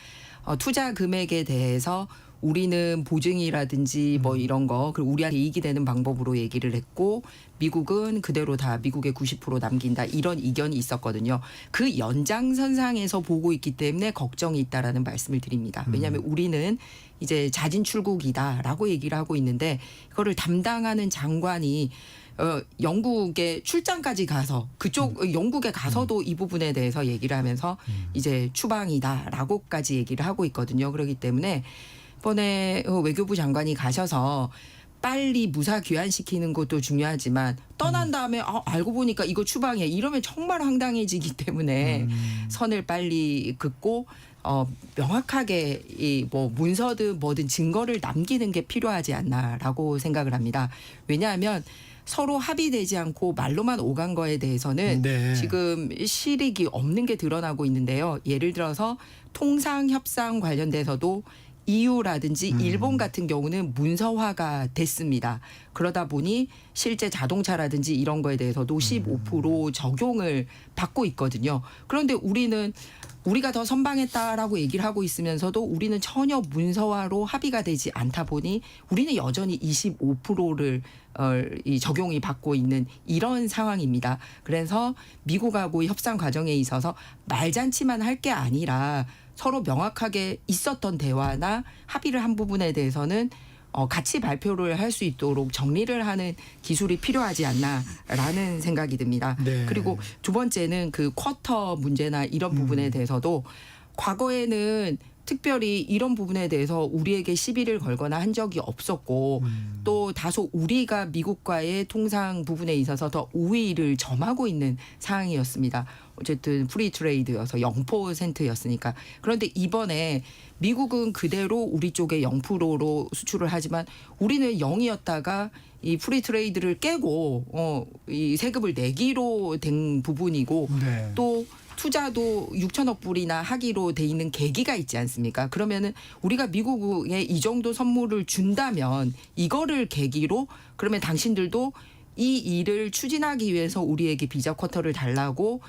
투자 금액에 대해서 우리는 보증이라든지 뭐 이런 거 그리고 우리한테 이익이 되는 방법으로 얘기를 했고 미국은 그대로 다 미국의 90% 남긴다 이런 이견이 있었거든요. 그 연장선상에서 보고 있기 때문에 걱정이 있다라는 말씀을 드립니다. 왜냐하면 우리는 이제 자진 출국이다라고 얘기를 하고 있는데 이거를 담당하는 장관이 영국에 출장까지 가서 그쪽 영국에 가서도 이 부분에 대해서 얘기를 하면서 이제 추방이다라고까지 얘기를 하고 있거든요. 그렇기 때문에 이번에 외교부 장관이 가셔서 빨리 무사 귀환시키는 것도 중요하지만 떠난 다음에 알고 보니까 이거 추방해 이러면 정말 황당해지기 때문에 선을 빨리 긋고 명확하게 이 뭐 문서든 뭐든 증거를 남기는 게 필요하지 않나라고 생각을 합니다. 왜냐하면 서로 합의되지 않고 말로만 오간 거에 대해서는 네. 지금 실익이 없는 게 드러나고 있는데요. 예를 들어서 통상 협상 관련돼서도 EU라든지 일본 같은 경우는 문서화가 됐습니다. 그러다 보니 실제 자동차라든지 이런 거에 대해서도 15% 적용을 받고 있거든요. 그런데 우리가 더 선방했다라고 얘기를 하고 있으면서도 우리는 전혀 문서화로 합의가 되지 않다 보니 우리는 여전히 25%를 이 적용이 받고 있는 이런 상황입니다. 그래서 미국하고 협상 과정에 있어서 말잔치만 할 게 아니라 서로 명확하게 있었던 대화나 합의를 한 부분에 대해서는 같이 발표를 할 수 있도록 정리를 하는 기술이 필요하지 않나라는 생각이 듭니다. 네. 그리고 두 번째는 그 쿼터 문제나 이런 부분에 대해서도 과거에는 특별히 이런 부분에 대해서 우리에게 시비를 걸거나 한 적이 없었고 또 다소 우리가 미국과의 통상 부분에 있어서 더 우위를 점하고 있는 상황이었습니다. 어쨌든 프리 트레이드여서 0%였으니까. 그런데 이번에 미국은 그대로 우리 쪽에 0%로 수출을 하지만 우리는 0이었다가 이 프리 트레이드를 깨고 이 세금을 내기로 된 부분이고 네. 또 투자도 6천억 불이나 하기로 돼 있는 계기가 있지 않습니까? 그러면은 우리가 미국에 이 정도 선물을 준다면 이거를 계기로 그러면 당신들도 이 일을 추진하기 위해서 우리에게 비자 쿼터를 달라고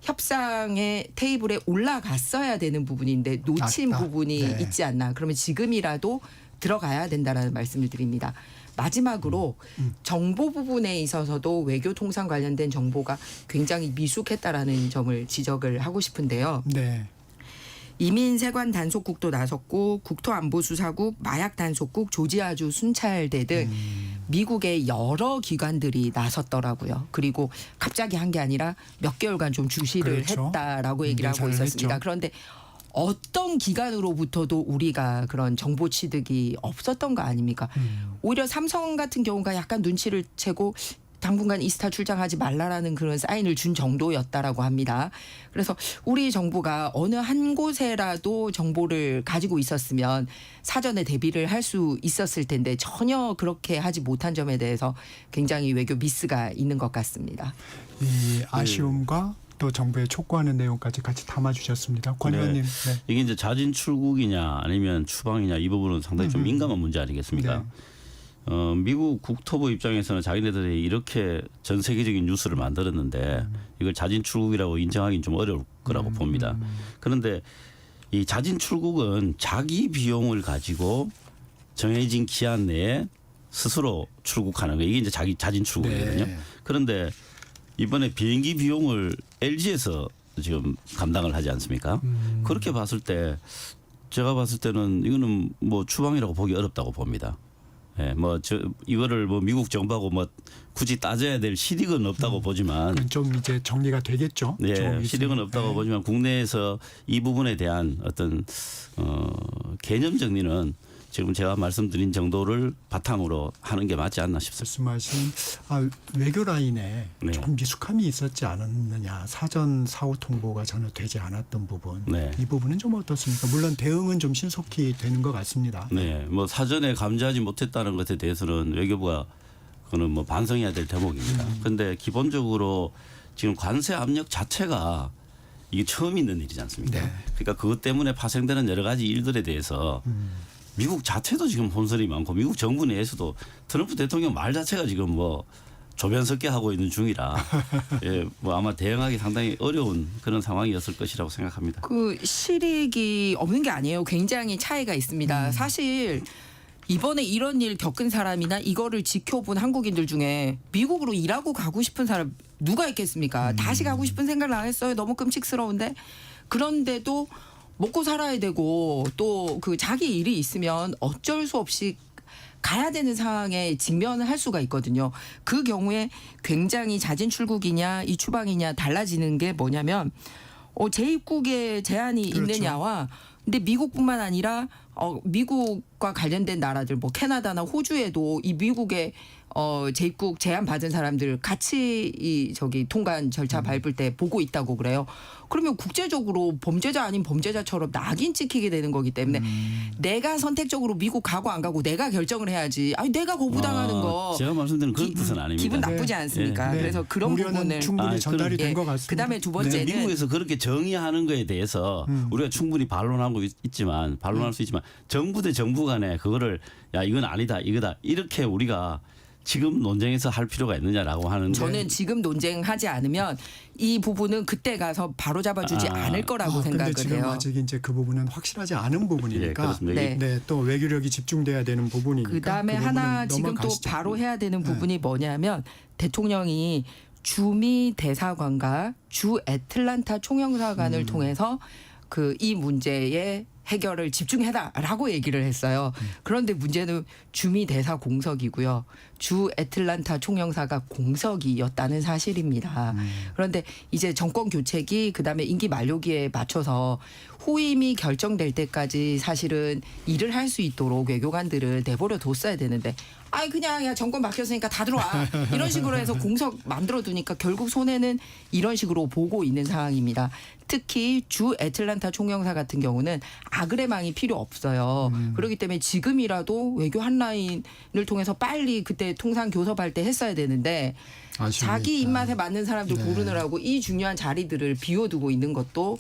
협상의 테이블에 올라갔어야 되는 부분인데 놓친 맞다. 부분이 네. 있지 않나. 그러면 지금이라도 들어가야 된다라는 말씀을 드립니다. 마지막으로 정보 부분에 있어서도 외교 통상 관련된 정보가 굉장히 미숙했다라는 점을 지적을 하고 싶은데요. 네. 이민세관 단속국도 나섰고 국토안보수사국, 마약단속국, 조지아주 순찰대 등 미국의 여러 기관들이 나섰더라고요. 그리고 갑자기 한 게 아니라 몇 개월간 좀 주시를 그렇죠. 했다라고 얘기를 하고 잘 있었습니다. 했죠. 그런데 어떤 기관으로부터도 우리가 그런 정보 취득이 없었던 거 아닙니까? 오히려 삼성 같은 경우가 약간 눈치를 채고 당분간 이스타 출장하지 말라라는 그런 사인을 준 정도였다라고 합니다. 그래서 우리 정부가 어느 한 곳에라도 정보를 가지고 있었으면 사전에 대비를 할 수 있었을 텐데 전혀 그렇게 하지 못한 점에 대해서 굉장히 외교 미스가 있는 것 같습니다. 이 아쉬움과 또 정부의 촉구하는 내용까지 같이 담아주셨습니다. 권 네. 의원님. 네. 이게 이제 자진 출국이냐 아니면 추방이냐 이 부분은 상당히 좀 민감한 문제 아니겠습니까? 네. 미국 국토부 입장에서는 자기네들이 이렇게 전 세계적인 뉴스를 만들었는데 이걸 자진 출국이라고 인정하기는 좀 어려울 거라고 봅니다. 그런데 이 자진 출국은 자기 비용을 가지고 정해진 기한 내에 스스로 출국하는 거 이게 이제 자기 자진 출국이거든요. 네. 그런데 이번에 비행기 비용을 LG에서 지금 감당을 하지 않습니까? 그렇게 봤을 때 제가 봤을 때는 이거는 뭐 추방이라고 보기 어렵다고 봅니다. 예, 이거를 미국 정부하고 굳이 따져야 될 실익은 없다고 보지만 그건 좀 이제 정리가 되겠죠. 예, 조금 실익은 있으면. 없다고 네. 보지만 국내에서 이 부분에 대한 어떤 개념 정리는 지금 제가 말씀드린 정도를 바탕으로 하는 게 맞지 않나 싶습니다. 말씀하신 외교 라인에 네. 좀 미숙함이 있었지 않았느냐. 사전 사후 통보가 전혀 되지 않았던 부분. 네. 이 부분은 좀 어떻습니까? 물론 대응은 좀 신속히 되는 것 같습니다. 네, 사전에 감지하지 못했다는 것에 대해서는 외교부가 그거는 반성해야 될 대목입니다. 그런데 기본적으로 지금 관세 압력 자체가 이게 처음 있는 일이지 않습니까? 네. 그러니까 그것 때문에 파생되는 여러 가지 일들에 대해서 미국 자체도 지금 혼선이 많고 미국 정부 내에서도 트럼프 대통령 말 자체가 지금 조변 섞게 하고 있는 중이라 예, 아마 대응하기 상당히 어려운 그런 상황이었을 것이라고 생각합니다. 그 실익이 없는 게 아니에요. 굉장히 차이가 있습니다. 사실 이번에 이런 일 겪은 사람이나 이거를 지켜본 한국인들 중에 미국으로 일하고 가고 싶은 사람 누가 있겠습니까? 다시 가고 싶은 생각을 안 했어요. 너무 끔찍스러운데. 그런데도 먹고 살아야 되고 또 그 자기 일이 있으면 어쩔 수 없이 가야 되는 상황에 직면을 할 수가 있거든요. 그 경우에 굉장히 자진 출국이냐 이 추방이냐 달라지는 게 뭐냐면 재입국에 제한이 그렇죠. 있느냐와 근데 미국뿐만 아니라 미국과 관련된 나라들 캐나다나 호주에도 이 미국의 재입국 제한 받은 사람들 같이 통관 절차 밟을 때 보고 있다고 그래요. 그러면 국제적으로 범죄자 아닌 범죄자처럼 낙인 찍히게 되는 거기 때문에 내가 선택적으로 미국 가고 안 가고 내가 결정을 해야지. 아니 내가 거부당하는 거 제가 말씀드린 그런 뜻은 아닙니다. 기분 나쁘지 않습니까? 네. 그래서 그런 우려는 부분을 충분히 전달이 예. 된 것 같습니다. 그다음에 두 번째는 미국에서 그렇게 정의하는 거에 대해서 우리가 충분히 반론하고 있지만 반론할 수 있지만 정부 대 정부 간에 그거를 야 이건 아니다 이거다 이렇게 우리가 지금 논쟁에서 할 필요가 있느냐라고 하는데 저는 지금 논쟁하지 않으면 이 부분은 그때 가서 바로 잡아주지 않을 거라고 근데 생각을 지금 해요. 아직 이제 그 부분은 확실하지 않은 부분이니까 예, 그렇습니다. 네. 네, 또 외교력이 집중돼야 되는 부분이니까 그다음에 그 하나 부분은 지금 또 넘어가시죠. 바로 해야 되는 부분이 뭐냐면 대통령이 주미 대사관과 주 애틀란타 총영사관을 통해서 이 문제에 해결을 집중해라라고 얘기를 했어요. 그런데 문제는 주미 대사 공석이고요. 주 애틀란타 총영사가 공석이었다는 사실입니다. 그런데 이제 정권 교체기 그다음에 임기 만료기에 맞춰서 후임이 결정될 때까지 사실은 일을 할 수 있도록 외교관들을 내버려 뒀어야 되는데 그냥 야 정권 바뀌었으니까 다 들어와 이런 식으로 해서 공석 만들어 두니까 결국 손해는 이런 식으로 보고 있는 상황입니다. 특히 주 애틀란타 총영사 같은 경우는 아그레망이 필요 없어요. 그렇기 때문에 지금이라도 외교 한 라인을 통해서 빨리 그때 통상 교섭할 때 했어야 되는데 아쉬움이 자기 있다. 입맛에 맞는 사람들 네. 고르느라고 이 중요한 자리들을 비워두고 있는 것도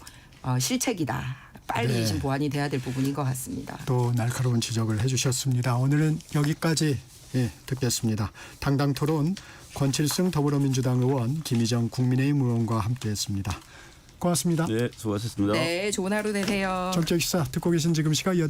실책이다. 빨리 네. 좀 보완이 돼야 될 부분인 것 같습니다. 또 날카로운 지적을 해주셨습니다. 오늘은 여기까지 듣겠습니다. 당당 토론 권칠승 더불어민주당 의원 김희정 국민의힘 의원과 함께했습니다. 고맙습니다. 네 수고하셨습니다. 네, 좋은 하루 되세요. 정치적 시사 듣고 계신 지금 시각 8시